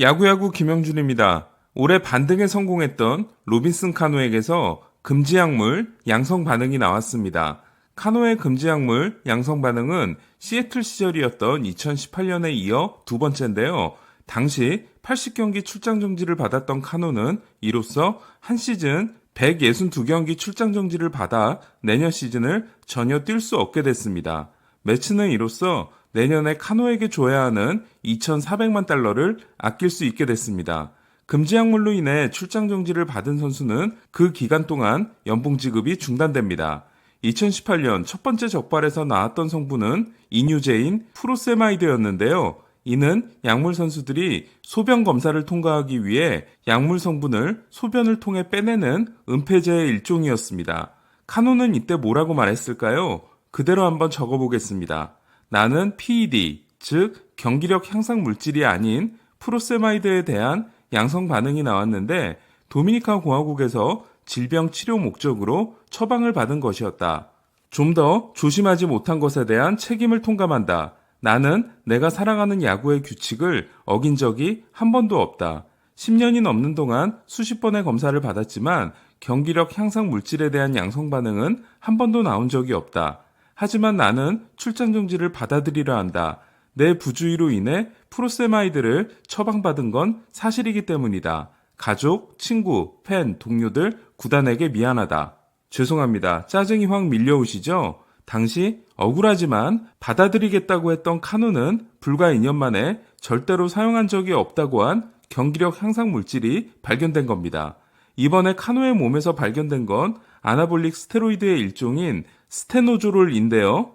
야구야구 김영준입니다. 올해 반등에 성공했던 로빈슨 카노에게서 금지약물 양성 반응이 나왔습니다. 카노의 금지약물 양성 반응은 시애틀 시절이었던 2018년에 이어 두 번째인데요. 당시 80경기 출장 정지를 받았던 카노는 이로써 한 시즌 162경기 출장 정지를 받아 내년 시즌을 전혀 뛸 수 없게 됐습니다. 매치는 이로써 내년에 카노에게 줘야 하는 2,400만 달러를 아낄 수 있게 됐습니다. 금지약물로 인해 출장 정지를 받은 선수는 그 기간 동안 연봉 지급이 중단됩니다. 2018년 첫 번째 적발에서 나왔던 성분은 이뇨제인 프로세마이드였는데요. 이는 약물 선수들이 소변 검사를 통과하기 위해 약물 성분을 소변을 통해 빼내는 은폐제의 일종이었습니다. 카노는 이때 뭐라고 말했을까요? 그대로 한번 적어보겠습니다. 나는 PED, 즉 경기력 향상 물질이 아닌 프로세마이드에 대한 양성 반응이 나왔는데 도미니카 공화국에서 질병 치료 목적으로 처방을 받은 것이었다. 좀 더 조심하지 못한 것에 대한 책임을 통감한다. 나는 내가 살아가는 야구의 규칙을 어긴 적이 한 번도 없다. 10년이 넘는 동안 수십 번의 검사를 받았지만 경기력 향상 물질에 대한 양성 반응은 한 번도 나온 적이 없다. 하지만 나는 출장 정지를 받아들이려 한다. 내 부주의로 인해 프로세마이드를 처방받은 건 사실이기 때문이다. 가족, 친구, 팬, 동료들, 구단에게 미안하다. 죄송합니다. 짜증이 확 밀려오시죠? 당시 억울하지만 받아들이겠다고 했던 카누는 불과 2년 만에 절대로 사용한 적이 없다고 한 경기력 향상 물질이 발견된 겁니다. 이번에 카누의 몸에서 발견된 건 아나볼릭 스테로이드의 일종인 스테노조롤인데요.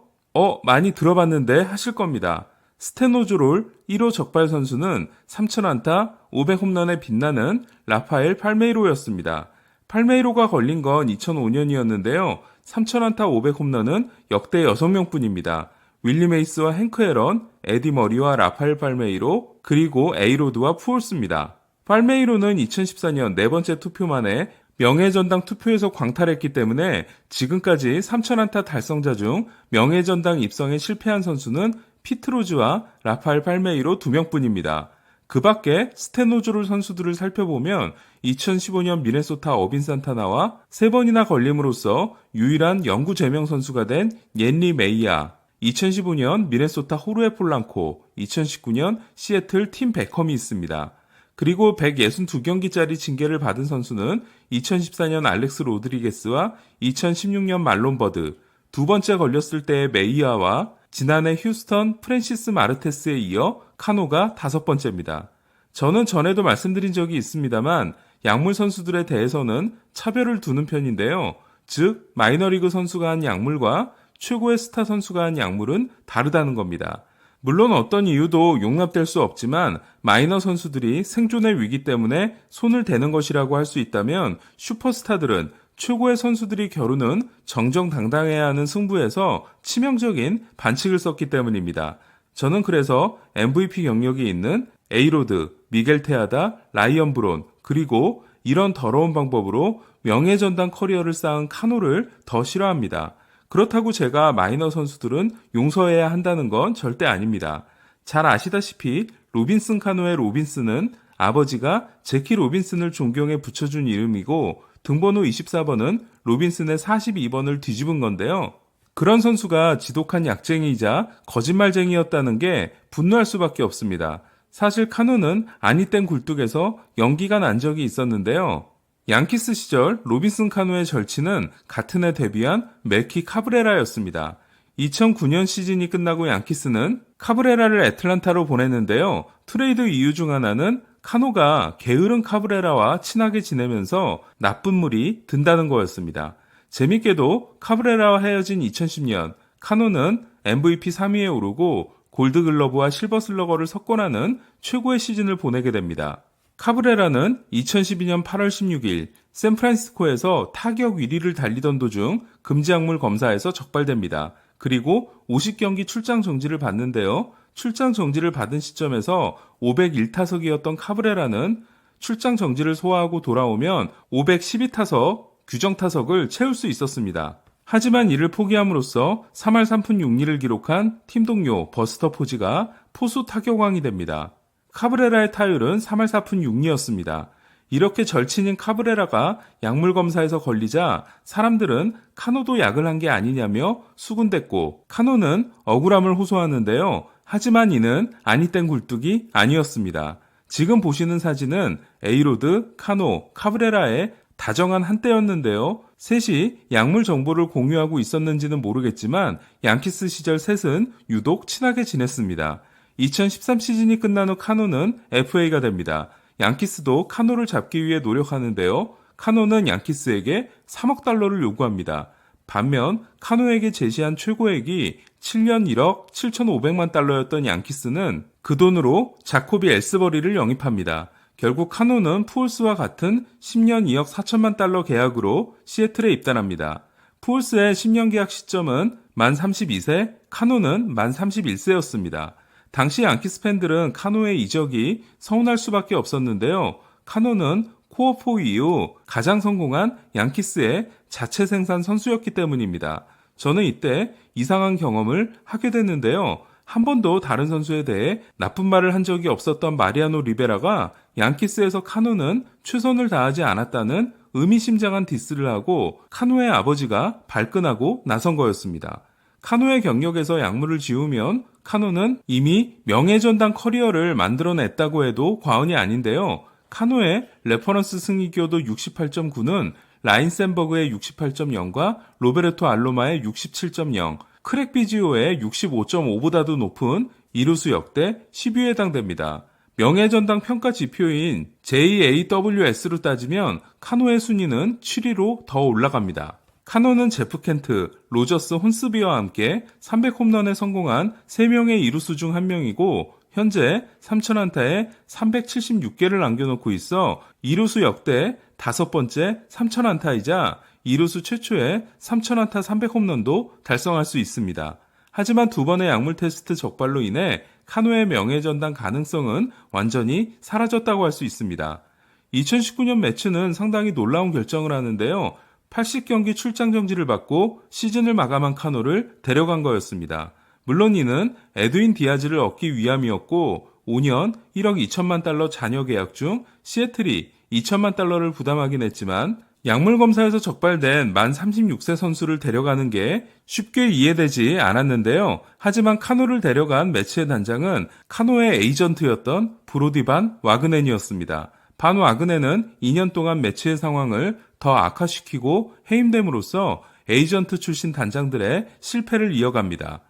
많이 들어봤는데 하실 겁니다. 스테노조롤 1호 적발 선수는 3,000안타 500홈런에 빛나는 라파엘 팔메이로였습니다. 팔메이로가 걸린 건 2005년이었는데요. 3,000안타 500홈런은 역대 6명뿐입니다. 윌리 메이스와 행크 앨런, 에디 머리와 라파엘 팔메이로, 그리고 에이로드와 푸올스입니다. 팔메이로는 2014년 네 번째 투표 만에 명예전당 투표에서 광탈했기 때문에 지금까지 3,000안타 달성자 중 명예전당 입성에 실패한 선수는 피트로즈와 라파엘 팔메이로 2명뿐입니다. 그 밖에 스테노조롤 선수들을 살펴보면 2015년 미네소타 어빈 산타나와 3번이나 걸림으로써 유일한 영구 제명 선수가 된 옌리 메이야, 2015년 미네소타 호르헤 폴랑코, 2019년 시애틀 팀 베컴이 있습니다. 그리고 162경기짜리 징계를 받은 선수는 2014년 알렉스 로드리게스와 2016년 말론 버드, 두 번째 걸렸을 때의 메이아와 지난해 휴스턴 프랜시스 마르테스에 이어 카노가 5번째입니다. 저는 전에도 말씀드린 적이 있습니다만 약물 선수들에 대해서는 차별을 두는 편인데요. 즉 마이너리그 선수가 한 약물과 최고의 스타 선수가 한 약물은 다르다는 겁니다. 물론 어떤 이유도 용납될 수 없지만 마이너 선수들이 생존의 위기 때문에 손을 대는 것이라고 할 수 있다면 슈퍼스타들은 최고의 선수들이 겨루는 정정당당해야 하는 승부에서 치명적인 반칙을 썼기 때문입니다. 저는 그래서 MVP 경력이 있는 에이로드, 미겔 테아다, 라이언 브론, 그리고 이런 더러운 방법으로 명예전당 커리어를 쌓은 카노를 더 싫어합니다. 그렇다고 제가 마이너 선수들은 용서해야 한다는 건 절대 아닙니다. 잘 아시다시피 로빈슨 카노의 로빈슨은 아버지가 제키 로빈슨을 존경해 붙여준 이름이고 등번호 24번은 로빈슨의 42번을 뒤집은 건데요. 그런 선수가 지독한 약쟁이이자 거짓말쟁이였다는 게 분노할 수밖에 없습니다. 사실 카노는 아니 땐 굴뚝에서 연기가 난 적이 있었는데요. 양키스 시절 로빈슨 카노의 절친은 같은 해 데뷔한 매키 카브레라였습니다. 2009년 시즌이 끝나고 양키스는 카브레라를 애틀란타로 보냈는데요. 트레이드 이유 중 하나는 카노가 게으른 카브레라와 친하게 지내면서 나쁜 물이 든다는 거였습니다. 재밌게도 카브레라와 헤어진 2010년 카노는 MVP 3위에 오르고 골드글러브와 실버슬러거를 석권하는 최고의 시즌을 보내게 됩니다. 카브레라는 2012년 8월 16일 샌프란시스코에서 타격 1위를 달리던 도중 금지약물 검사에서 적발됩니다. 그리고 50경기 출장 정지를 받는데요. 출장 정지를 받은 시점에서 501타석이었던 카브레라는 출장 정지를 소화하고 돌아오면 512타석 규정 타석을 채울 수 있었습니다. 하지만 이를 포기함으로써 3할 3푼 6리를 기록한 팀 동료 버스터 포지가 포수 타격왕이 됩니다. 카브레라의 타율은 3할 4푼 6리였습니다. 이렇게 절친인 카브레라가 약물 검사에서 걸리자 사람들은 카노도 약을 한 게 아니냐며 수군댔고 카노는 억울함을 호소하는데요. 하지만 이는 아니 땐 굴뚝이 아니었습니다. 지금 보시는 사진은 에이로드, 카노, 카브레라의 다정한 한때였는데요. 셋이 약물 정보를 공유하고 있었는지는 모르겠지만 양키스 시절 셋은 유독 친하게 지냈습니다. 2013 시즌이 끝난 후 카노는 FA가 됩니다. 양키스도 카노를 잡기 위해 노력하는데요. 카노는 양키스에게 3억 달러를 요구합니다. 반면 카노에게 제시한 최고액이 7년 1억 7,500만 달러였던 양키스는 그 돈으로 자코비 엘스버리를 영입합니다. 결국 카노는 푸올스와 같은 10년 2억 4천만 달러 계약으로 시애틀에 입단합니다. 푸올스의 10년 계약 시점은 만 32세, 카노는 만 31세였습니다. 당시 양키스 팬들은 카노의 이적이 서운할 수밖에 없었는데요. 카노는 코어4 이후 가장 성공한 양키스의 자체 생산 선수였기 때문입니다. 저는 이때 이상한 경험을 하게 됐는데요. 한 번도 다른 선수에 대해 나쁜 말을 한 적이 없었던 마리아노 리베라가 양키스에서 카노는 최선을 다하지 않았다는 의미심장한 디스를 하고 카노의 아버지가 발끈하고 나선 거였습니다. 카노의 경력에서 약물을 지우면 카노는 이미 명예전당 커리어를 만들어냈다고 해도 과언이 아닌데요. 카노의 레퍼런스 승리기여도 68.9는 라인 샌버그의 68.0과 로베르토 알로마의 67.0, 크랙 비지오의 65.5보다도 높은 이루수 역대 10위에 해당됩니다. 명예전당 평가 지표인 JAWS로 따지면 카노의 순위는 7위로 더 올라갑니다. 카노는 제프 켄트, 로저스 혼스비와 함께 300홈런에 성공한 3명의 이루수 중 한 명이고 현재 3,000안타에 376개를 남겨놓고 있어 이루수 역대 5번째 3,000안타이자 이루수 최초의 3,000안타 300홈런도 달성할 수 있습니다. 하지만 두 번의 약물 테스트 적발로 인해 카노의 명예전당 가능성은 완전히 사라졌다고 할 수 있습니다. 2019년 매츠는 상당히 놀라운 결정을 하는데요. 80경기 출장 정지를 받고 시즌을 마감한 카노를 데려간 거였습니다. 물론 이는 에드윈 디아즈를 얻기 위함이었고 5년 1억 2천만 달러 잔여 계약 중 시애틀이 2천만 달러를 부담하긴 했지만 약물 검사에서 적발된 만 36세 선수를 데려가는 게 쉽게 이해되지 않았는데요. 하지만 카노를 데려간 매치의 단장은 카노의 에이전트였던 브로디 반 와그넨이었습니다. 반 와그넨은 2년 동안 매치의 상황을 더 악화시키고 해임됨으로써 에이전트 출신 단장들의 실패를 이어갑니다.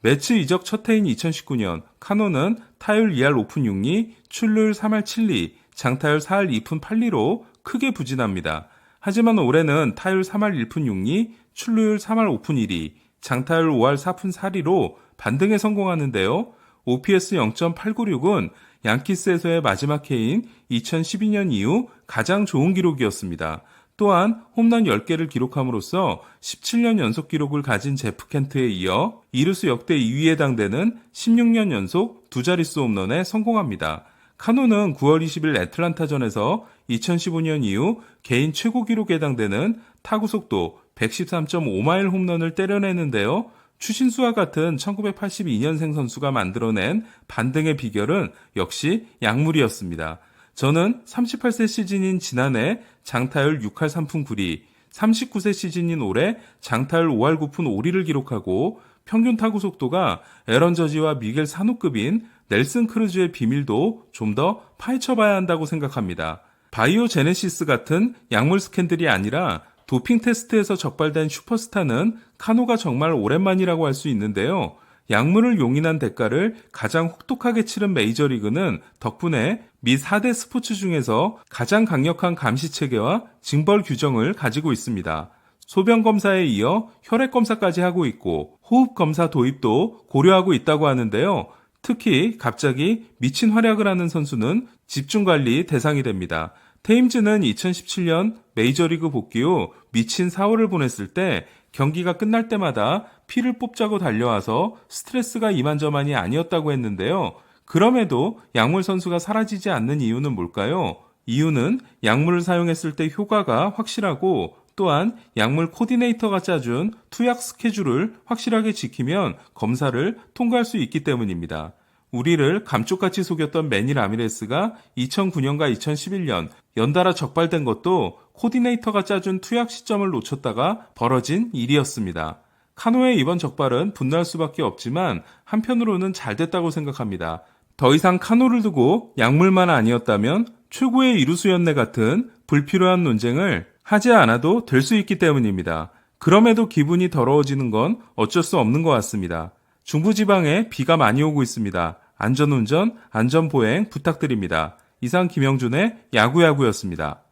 매치 이적 첫 해인 2019년 카노는 타율 2할 5푼 6리, 출루율 3할 7리, 장타율 4할 2푼 8리로 크게 부진합니다. 하지만 올해는 타율 3할 1푼 6리, 출루율 3할 5푼 1리, 장타율 5할 4푼 4리로 반등에 성공하는데요. OPS 0.896은 양키스에서의 마지막 해인 2012년 이후 가장 좋은 기록이었습니다. 또한 홈런 10개를 기록함으로써 17년 연속 기록을 가진 제프 켄트에 이어 이루수 역대 2위에 해당되는 16년 연속 두 자릿수 홈런에 성공합니다. 카노는 9월 20일 애틀란타전에서 2015년 이후 개인 최고 기록에 해당되는 타구속도 113.5마일 홈런을 때려내는데요. 추신수와 같은 1982년생 선수가 만들어낸 반등의 비결은 역시 약물이었습니다. 저는 38세 시즌인 지난해 장타율 6할 3푼 9리, 39세 시즌인 올해 장타율 5할 9푼 5리를 기록하고 평균 타구 속도가 에런 저지와 미겔 산호급인 넬슨 크루즈의 비밀도 좀 더 파헤쳐봐야 한다고 생각합니다. 바이오 제네시스 같은 약물 스캔들이 아니라 도핑 테스트에서 적발된 슈퍼스타는 카노가 정말 오랜만이라고 할 수 있는데요. 약물을 용인한 대가를 가장 혹독하게 치른 메이저리그는 덕분에 미 4대 스포츠 중에서 가장 강력한 감시 체계와 징벌 규정을 가지고 있습니다. 소변 검사에 이어 혈액 검사까지 하고 있고 호흡 검사 도입도 고려하고 있다고 하는데요. 특히 갑자기 미친 활약을 하는 선수는 집중관리 대상이 됩니다. 테임즈는 2017년 메이저리그 복귀 후 미친 4월을 보냈을 때 경기가 끝날 때마다 피를 뽑자고 달려와서 스트레스가 이만저만이 아니었다고 했는데요. 그럼에도 약물 선수가 사라지지 않는 이유는 뭘까요? 이유는 약물을 사용했을 때 효과가 확실하고 또한 약물 코디네이터가 짜준 투약 스케줄을 확실하게 지키면 검사를 통과할 수 있기 때문입니다. 우리를 감쪽같이 속였던 매니 라미레스가 2009년과 2011년 연달아 적발된 것도 코디네이터가 짜준 투약 시점을 놓쳤다가 벌어진 일이었습니다. 카노의 이번 적발은 분노할 수밖에 없지만 한편으로는 잘 됐다고 생각합니다. 더 이상 카노를 두고 약물만 아니었다면 최고의 이루수연내 같은 불필요한 논쟁을 하지 않아도 될 수 있기 때문입니다. 그럼에도 기분이 더러워지는 건 어쩔 수 없는 것 같습니다. 중부지방에 비가 많이 오고 있습니다. 안전운전, 안전보행 부탁드립니다. 이상 김영준의 야구야구였습니다.